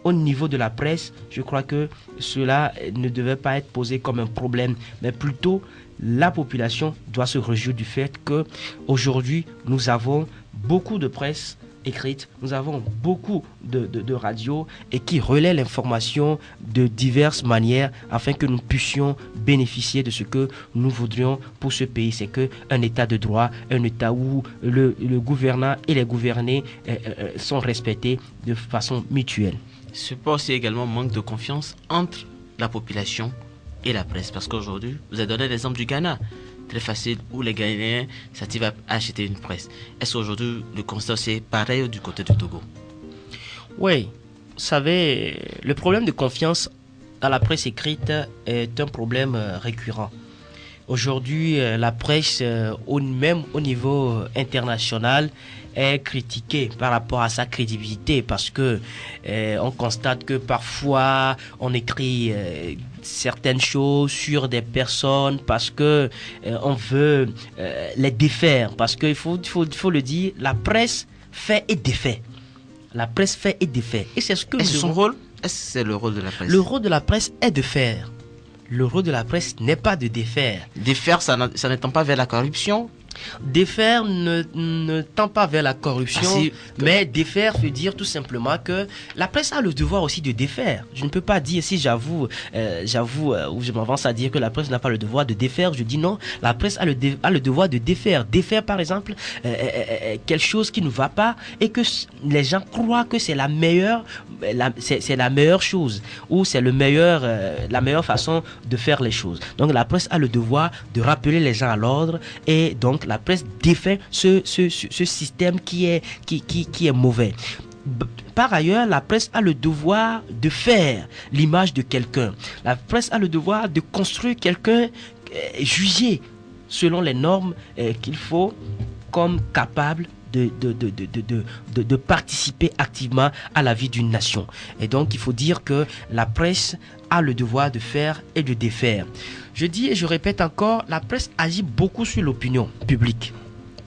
au niveau de la presse, je crois que cela ne devait pas être posé comme un problème, mais plutôt la population doit se réjouir du fait que aujourd'hui nous avons beaucoup de presse écrite, nous avons beaucoup de radios et qui relaient l'information de diverses manières afin que nous puissions bénéficier de ce que nous voudrions pour ce pays. C'est qu'un état de droit, un état où le gouvernant et les gouvernés sont respectés de façon mutuelle. Ce pas aussi également manque de confiance entre la population et la presse. Parce qu'aujourd'hui, vous avez donné l'exemple du Ghana. Très facile, où les Ghanéens s'activent à acheter une presse. Est-ce qu'aujourd'hui, le constat c'est pareil du côté du Togo? Oui, vous savez, le problème de confiance dans la presse écrite est un problème récurrent. Aujourd'hui, la presse, même au niveau international, est critiquée par rapport à sa crédibilité parce que on constate que parfois on écrit certaines choses sur des personnes parce que on veut les défaire, parce qu'il faut le dire, la presse fait et défait. La presse fait et défait. Et c'est ce que Est-ce son rôle? Est-ce que c'est le rôle de la presse? Le rôle de la presse est de faire. Le rôle de la presse n'est pas de défaire. Défaire, ça ne tend pas vers la corruption? Défaire ne tend pas vers la corruption, mais défaire veut dire tout simplement que la presse a le devoir aussi de défaire. Je ne peux pas dire, si j'avoue ou je m'avance à dire que la presse n'a pas le devoir de défaire, je dis non, la presse a le devoir de défaire. Défaire par exemple quelque chose qui ne va pas et que les gens croient que c'est la meilleure chose ou c'est la meilleure façon de faire les choses. Donc la presse a le devoir de rappeler les gens à l'ordre et donc la presse défait ce système qui est mauvais. Par ailleurs, la presse a le devoir de faire l'image de quelqu'un. La presse a le devoir de construire quelqu'un jugé selon les normes qu'il faut comme capable de participer activement à la vie d'une nation. Et donc, il faut dire que la presse a le devoir de faire et de défaire. Je dis et je répète encore, la presse agit beaucoup sur l'opinion publique.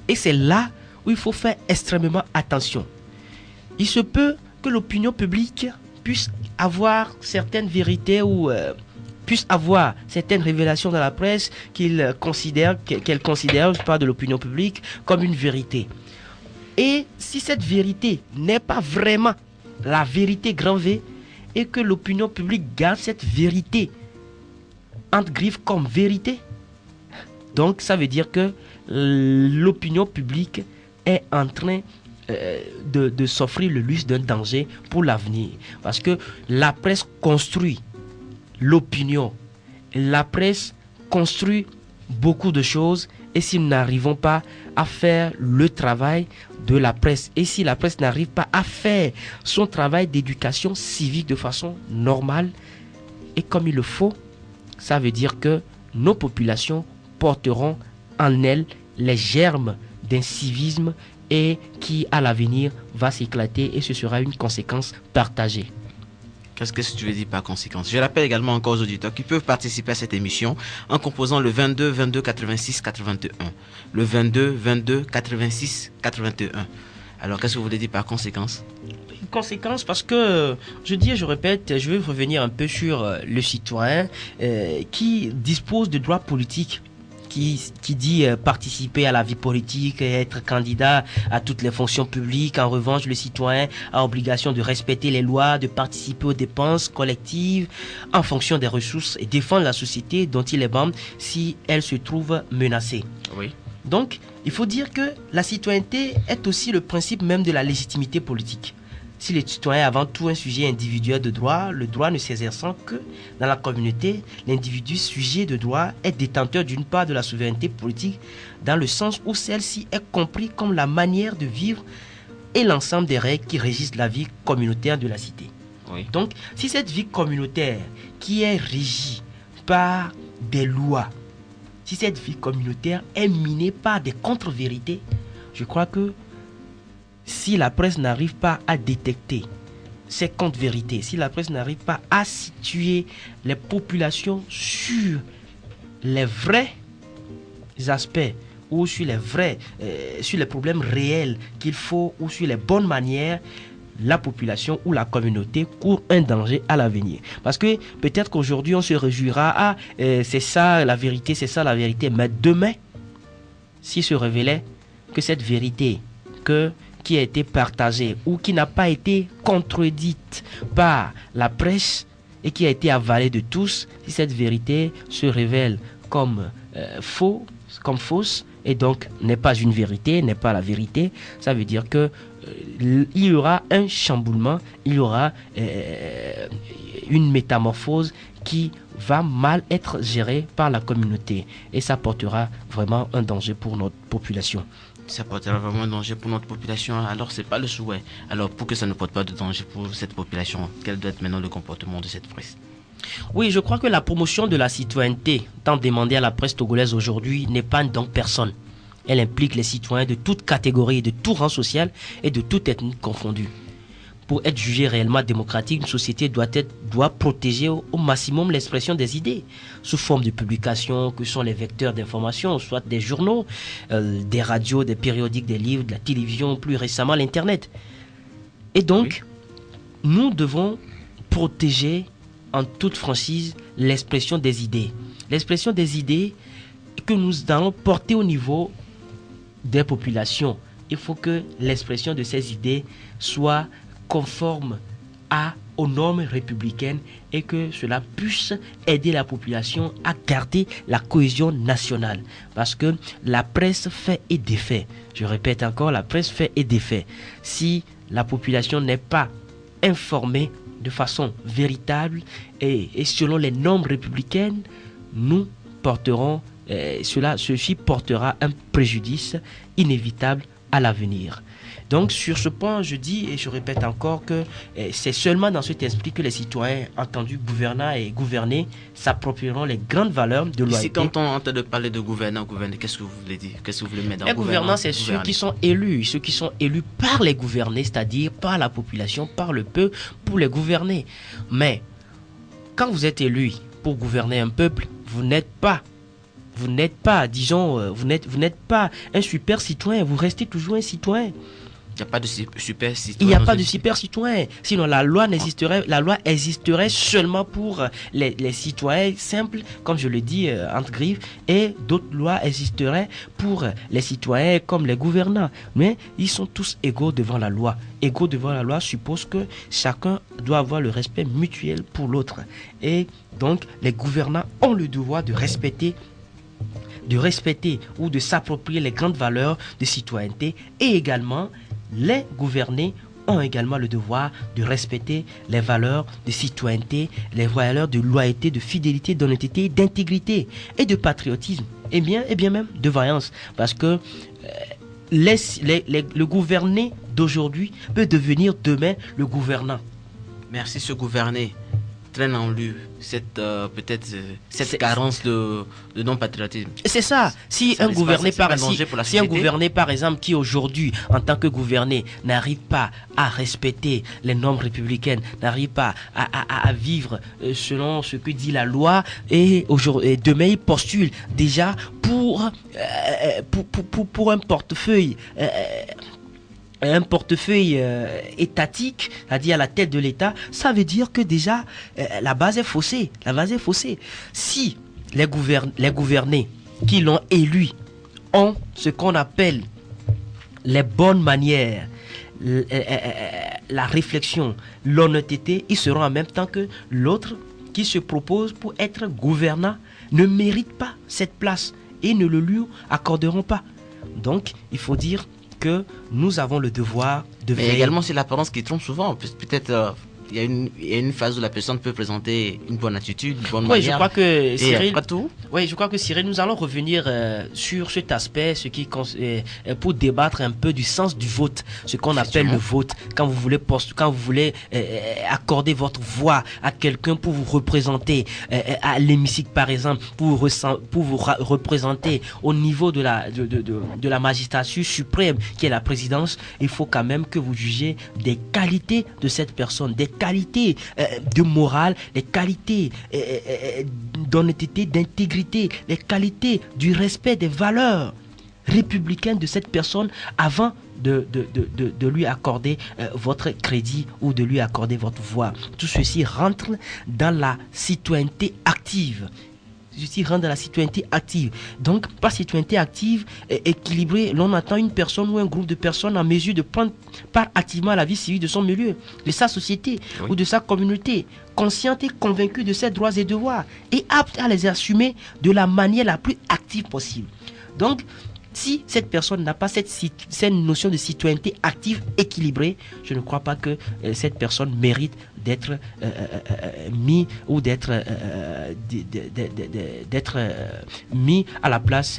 Et c'est là où il faut faire extrêmement attention. Il se peut que l'opinion publique puisse avoir certaines vérités ou puisse avoir certaines révélations dans la presse qu'elle considère, pas de l'opinion publique, comme une vérité. Et si cette vérité n'est pas vraiment la vérité grand V et que l'opinion publique garde cette vérité entre griffes comme vérité, donc ça veut dire que l'opinion publique est en train de s'offrir le luxe d'un danger pour l'avenir. Parce que la presse construit l'opinion, la presse construit beaucoup de choses. Et si nous n'arrivons pas à faire le travail de la presse, et si la presse n'arrive pas à faire son travail d'éducation civique de façon normale et comme il le faut, ça veut dire que nos populations porteront en elles les germes d'un civisme et qui, à l'avenir, va s'éclater et ce sera une conséquence partagée. Qu'est-ce que tu veux dire par conséquence? Je rappelle également encore aux auditeurs qui peuvent participer à cette émission en composant le 22 22 86 81. Le 22 22 86 81. Alors, qu'est-ce que vous voulez dire par conséquence? Conséquence parce que, je dis et je répète, je vais revenir un peu sur le citoyen qui dispose de droits politiques. Qui dit participer à la vie politique et être candidat à toutes les fonctions publiques. En revanche, le citoyen a obligation de respecter les lois, de participer aux dépenses collectives en fonction des ressources et défendre la société dont il est membre si elle se trouve menacée. Oui. Donc, il faut dire que la citoyenneté est aussi le principe même de la légitimité politique. Si le citoyen est avant tout un sujet individuel de droit, le droit ne s'exerçant que dans la communauté, l'individu sujet de droit est détenteur d'une part de la souveraineté politique dans le sens où celle-ci est comprise comme la manière de vivre et l'ensemble des règles qui régissent la vie communautaire de la cité. Oui. Donc, si cette vie communautaire qui est régie par des lois, si cette vie communautaire est minée par des contre-vérités, je crois que si la presse n'arrive pas à détecter ces contre-vérités, si la presse n'arrive pas à situer les populations sur les vraies aspects ou sur les vrais, sur les problèmes réels qu'il faut ou sur les bonnes manières, la population ou la communauté court un danger à l'avenir. Parce que peut-être qu'aujourd'hui on se réjouira, c'est ça la vérité, mais demain, s'il se révélait que cette vérité qui a été partagée ou qui n'a pas été contredite par la presse et qui a été avalée de tous, si cette vérité se révèle comme fausse, et donc n'est pas une vérité, n'est pas la vérité, ça veut dire que il y aura un chamboulement, il y aura une métamorphose qui va mal être gérée par la communauté. Et ça portera vraiment un danger pour notre population. Ça portera vraiment un danger pour notre population. Alors, c'est pas le souhait. Alors, pour que ça ne porte pas de danger pour cette population, quel doit être maintenant le comportement de cette presse? Oui, je crois que la promotion de la citoyenneté, tant demandée à la presse togolaise aujourd'hui, n'est pas donc personne. Elle implique les citoyens de toute catégorie, de tout rang social et de toute ethnie confondue. Pour être jugée réellement démocratique, une société doit protéger au maximum l'expression des idées, sous forme de publications que sont les vecteurs d'information, soit des journaux, des radios, des périodiques, des livres, de la télévision, plus récemment l'Internet. Et donc, nous devons protéger en toute franchise l'expression des idées. L'expression des idées que nous allons porter au niveau des populations. Il faut que l'expression de ces idées soit conforme aux normes républicaines et que cela puisse aider la population à garder la cohésion nationale. Parce que la presse fait et défait. Je répète encore, la presse fait et défait. Si la population n'est pas informée de façon véritable et selon les normes républicaines, nous porterons ceci portera un préjudice inévitable à l'avenir. Donc sur ce point, je dis et je répète encore que c'est seulement dans cet esprit que les citoyens entendus gouvernants et gouvernés s'approprieront les grandes valeurs de loyauté. Ici, quand on entend parler de gouvernants, qu'est-ce que vous voulez dire? Qu'est-ce que vous voulez mettre dans les gouvernants, c'est ceux qui sont élus par les gouvernés, c'est-à-dire par la population, par le peuple, pour les gouverner. Mais quand vous êtes élu pour gouverner un peuple, vous n'êtes pas, disons, vous n'êtes pas un super citoyen, vous restez toujours un citoyen. Il n'y a pas de super citoyen. Il n'y a pas de super citoyen. Sinon, la loi existerait seulement pour les citoyens simples, comme je le dis, entre griffes, et d'autres lois existeraient pour les citoyens comme les gouvernants. Mais ils sont tous égaux devant la loi. Égaux devant la loi suppose que chacun doit avoir le respect mutuel pour l'autre. Et donc, les gouvernants ont le devoir de respecter ou de s'approprier les grandes valeurs de citoyenneté, et également les gouvernés ont également le devoir de respecter les valeurs de citoyenneté, les valeurs de loyauté, de fidélité, d'honnêteté, d'intégrité et de patriotisme, et bien même de vaillance, parce que le gouverné d'aujourd'hui peut devenir demain le gouvernant. Merci, ce gouverné traîne en lui cette carence de non-patriotisme. C'est ça. Si un gouverné par exemple qui aujourd'hui en tant que gouverné n'arrive pas à respecter les normes républicaines, n'arrive pas à vivre selon ce que dit la loi, et demain il postule déjà pour un portefeuille étatique, c'est-à-dire à la tête de l'État, ça veut dire que déjà la base est faussée. Si les gouvernés qui l'ont élu ont ce qu'on appelle les bonnes manières, la réflexion, l'honnêteté, ils seront en même temps que l'autre qui se propose pour être gouvernant ne mérite pas cette place et ne le lui accorderont pas. Donc il faut dire que nous avons le devoir de veiller. Mais également, c'est l'apparence qui trompe souvent. Peut-être il y a une phase où la personne peut présenter une bonne attitude, une bonne manière. Je crois que Cyril, tout. Oui, je crois que Cyril, nous allons revenir sur cet aspect, pour débattre un peu du sens du vote, ce qu'on appelle le vote. Quand vous voulez accorder votre voix à quelqu'un pour vous représenter à l'hémicycle, par exemple, pour vous représenter au niveau de la magistrature suprême, qui est la présidence, il faut quand même que vous jugez des qualités de cette personne, des qualités de morale, les qualités d'honnêteté, d'intégrité, les qualités du respect des valeurs républicaines de cette personne avant de lui accorder votre crédit ou de lui accorder votre voix. Tout ceci rentre dans la citoyenneté active. Donc, par citoyenneté active équilibrée, l'on attend une personne ou un groupe de personnes en mesure de prendre part activement à la vie civile de son milieu, de sa société ou de sa communauté, consciente et convaincue de ses droits et devoirs et apte à les assumer de la manière la plus active possible. Donc, si cette personne n'a pas cette notion de citoyenneté active équilibrée, je ne crois pas que cette personne mérite d'être mis ou d'être mis à la place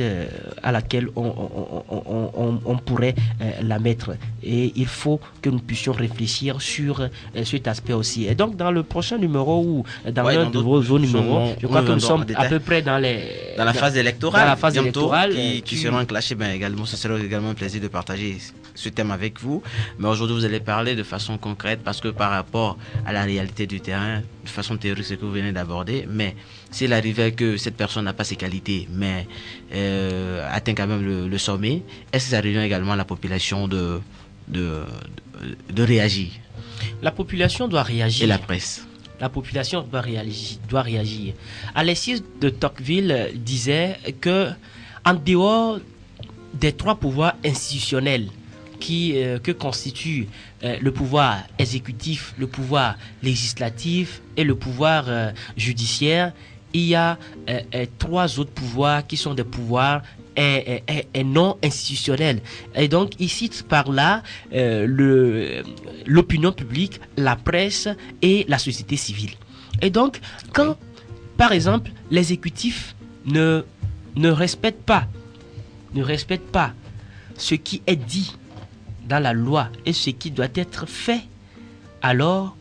à laquelle on pourrait la mettre. Et il faut que nous puissions réfléchir sur cet aspect aussi. Et donc, dans le prochain numéro ou dans l'un de vos numéros, je crois que nous sommes à peu près dans la phase électorale. Dans la phase électorale qui seront enclenchées. Également, ce sera également un plaisir de partager ce thème avec vous. Mais aujourd'hui, vous allez parler de façon concrète parce que par rapport à la réalité du terrain, de façon théorique, c'est ce que vous venez d'aborder. Mais s'il arrivait que cette personne n'a pas ses qualités, mais atteint quand même le sommet, est-ce que ça revient également à la population de réagir? La population doit réagir. Et la presse? La population doit réagir. Alexis de Tocqueville disait que en dehors des trois pouvoirs institutionnels que constituent le pouvoir exécutif, le pouvoir législatif et le pouvoir judiciaire, il y a trois autres pouvoirs qui sont des pouvoirs non institutionnels. Et donc, il cite par là l'opinion publique, la presse et la société civile. Et donc, quand, par exemple, l'exécutif ne respecte pas ce qui est dit dans la loi et ce qui doit être fait, alors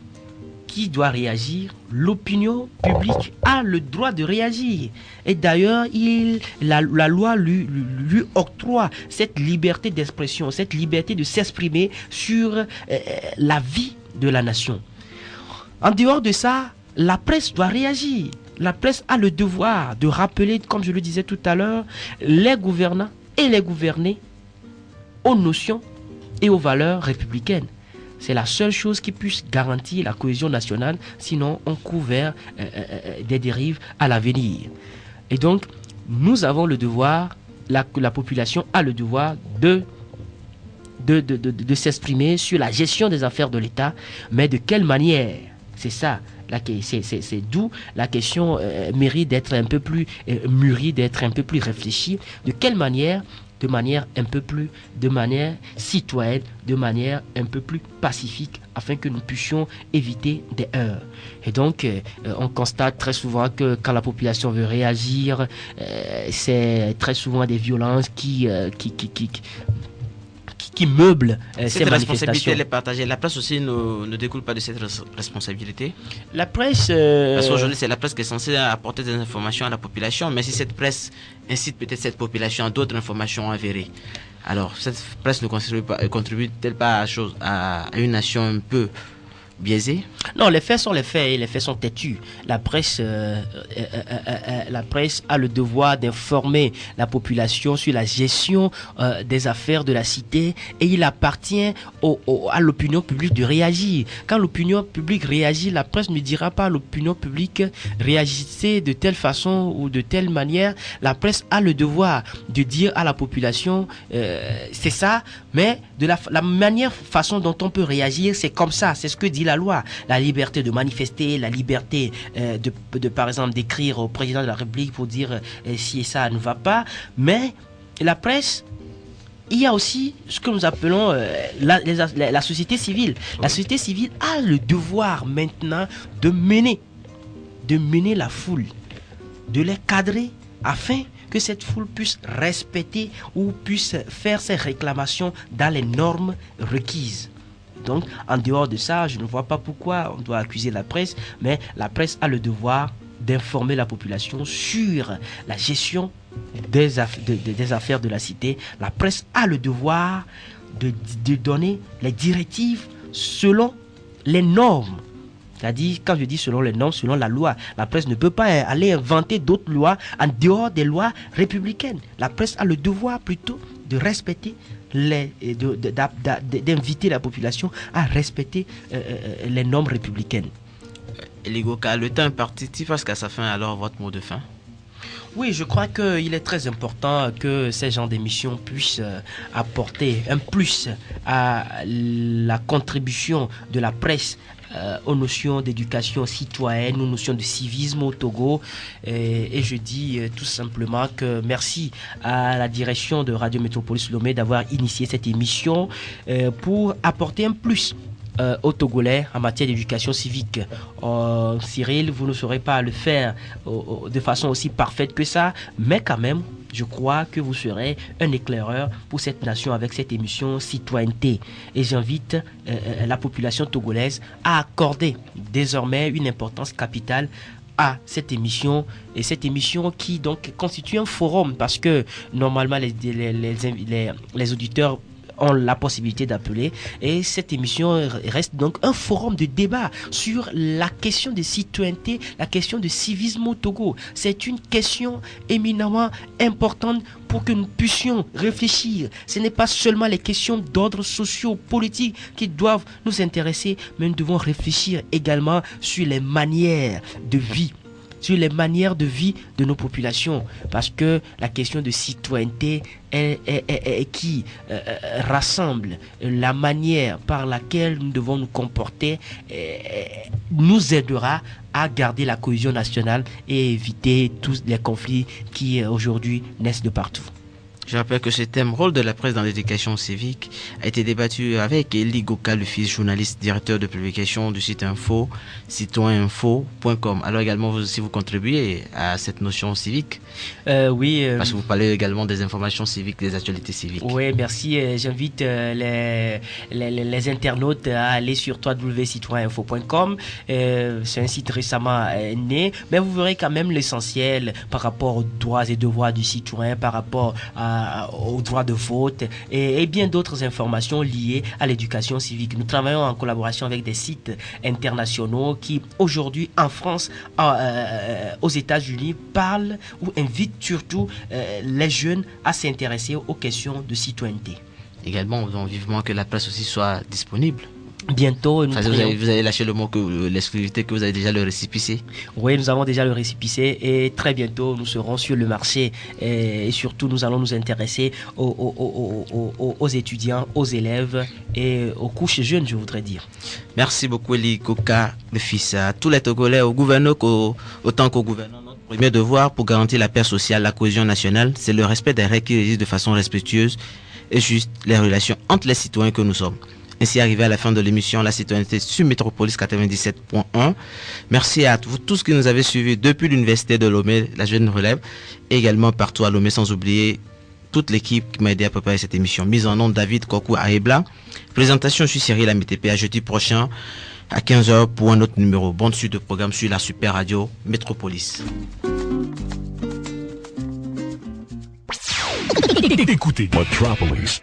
qui doit réagir? L'opinion publique a le droit de réagir. Et d'ailleurs, la loi lui octroie cette liberté d'expression, cette liberté de s'exprimer sur la vie de la nation. En dehors de ça, la presse doit réagir. La presse a le devoir de rappeler, comme je le disais tout à l'heure, les gouvernants et les gouvernés aux notions et aux valeurs républicaines. C'est la seule chose qui puisse garantir la cohésion nationale, sinon on court vers des dérives à l'avenir. Et donc, nous avons le devoir, la population a le devoir de s'exprimer sur la gestion des affaires de l'État, mais de quelle manière? C'est ça. C'est d'où la question mérite d'être un peu plus mûrie, d'être un peu plus réfléchie. De quelle manière? De manière citoyenne, de manière un peu plus pacifique, afin que nous puissions éviter des heurts. Et donc, on constate très souvent que quand la population veut réagir, c'est très souvent des violences qui meublent ces manifestations. Cette responsabilité, elle est partagée. La presse aussi ne découle pas de cette responsabilité. La presse... Parce qu'aujourd'hui, c'est la presse qui est censée apporter des informations à la population, mais si cette presse incite peut-être cette population à d'autres informations avérées, alors cette presse ne contribue-t-elle pas à une nation un peu biaisé? Non, les faits sont les faits et les faits sont têtus. La presse a le devoir d'informer la population sur la gestion des affaires de la cité et il appartient à l'opinion publique de réagir. Quand l'opinion publique réagit, la presse ne dira pas à l'opinion publique réagissez de telle façon ou de telle manière. La presse a le devoir de dire à la population c'est ça, mais de la manière, façon dont on peut réagir, c'est comme ça, c'est ce que dit la loi. La liberté de manifester, la liberté de par exemple d'écrire au président de la République pour dire si ça ne va pas. Mais la presse, il y a aussi ce que nous appelons la société civile. Oui. La société civile a le devoir maintenant de mener la foule, de les cadrer afin que cette foule puisse respecter ou puisse faire ses réclamations dans les normes requises. Donc, en dehors de ça, je ne vois pas pourquoi on doit accuser la presse, mais la presse a le devoir d'informer la population sur la gestion des affaires de la cité. La presse a le devoir de donner les directives selon les normes C'est-à-dire, quand je dis selon les normes, selon la loi, la presse ne peut pas aller inventer d'autres lois en dehors des lois républicaines. La presse a le devoir plutôt de respecter d'inviter la population à respecter les normes républicaines. Ligoka, le temps est parti presque à sa fin, alors votre mot de fin? Oui, je crois qu'il est très important que ces genres d'émissions puissent apporter un plus à la contribution de la presse aux notions d'éducation citoyenne, aux notions de civisme au Togo. Et je dis tout simplement que merci à la direction de Radio Métropolis Lomé d'avoir initié cette émission pour apporter un plus aux Togolais en matière d'éducation civique. Cyril, vous ne saurez pas le faire de façon aussi parfaite que ça, mais quand même, je crois que vous serez un éclaireur pour cette nation avec cette émission Citoyenneté. Et j'invite la population togolaise à accorder désormais une importance capitale à cette émission, et cette émission qui donc constitue un forum, parce que normalement les auditeurs ont la possibilité d'appeler, et cette émission reste donc un forum de débat sur la question de citoyenneté, la question de civisme au Togo. C'est une question éminemment importante pour que nous puissions réfléchir. Ce n'est pas seulement les questions d'ordre socio-politique qui doivent nous intéresser, mais nous devons réfléchir également sur les manières de vie, sur les manières de vie de nos populations, parce que la question de citoyenneté qui rassemble la manière par laquelle nous devons nous comporter nous aidera à garder la cohésion nationale et éviter tous les conflits qui aujourd'hui naissent de partout. Je rappelle que ce thème, rôle de la presse dans l'éducation civique, a été débattu avec Eli Goka, le fils journaliste, directeur de publication du site info, citoyeninfo.com. Alors également, vous aussi, vous contribuez à cette notion civique. Oui. Parce que vous parlez également des informations civiques, des actualités civiques. Oui, merci. J'invite les internautes à aller sur www.citoyeninfo.com. C'est un site récemment né, mais vous verrez quand même l'essentiel par rapport aux droits et devoirs du citoyen, par rapport au droit de vote et bien d'autres informations liées à l'éducation civique. Nous travaillons en collaboration avec des sites internationaux qui aujourd'hui en France, aux États-Unis, parlent ou invitent surtout les jeunes à s'intéresser aux questions de citoyenneté. Également, nous voulons vivement que la presse aussi soit disponible. Bientôt, vous avez lâché le mot que l'exclusivité, que vous avez déjà le récépissé. Oui, nous avons déjà le récépissé et très bientôt nous serons sur le marché et surtout nous allons nous intéresser aux étudiants, aux élèves et aux couches jeunes, je voudrais dire. Merci beaucoup Eli Goka, le fils, à tous les Togolais, au gouverneur autant qu'au gouverneur. Notre premier devoir pour garantir la paix sociale, la cohésion nationale, c'est le respect des règles qui régissent de façon respectueuse et juste les relations entre les citoyens que nous sommes. Ainsi arrivé à la fin de l'émission La Citoyenneté sur Métropolis 97.1. Merci à vous tous qui nous avez suivis depuis l'université de Lomé, la jeune relève, et également partout à Lomé, sans oublier toute l'équipe qui m'a aidé à préparer cette émission. Mise en nom David Kokou Aebla. Présentation, je suis Cyril Amétépé, à jeudi prochain à 15h pour un autre numéro. Bonne suite de programme sur la super radio Métropolis. Écoutez Metropolis.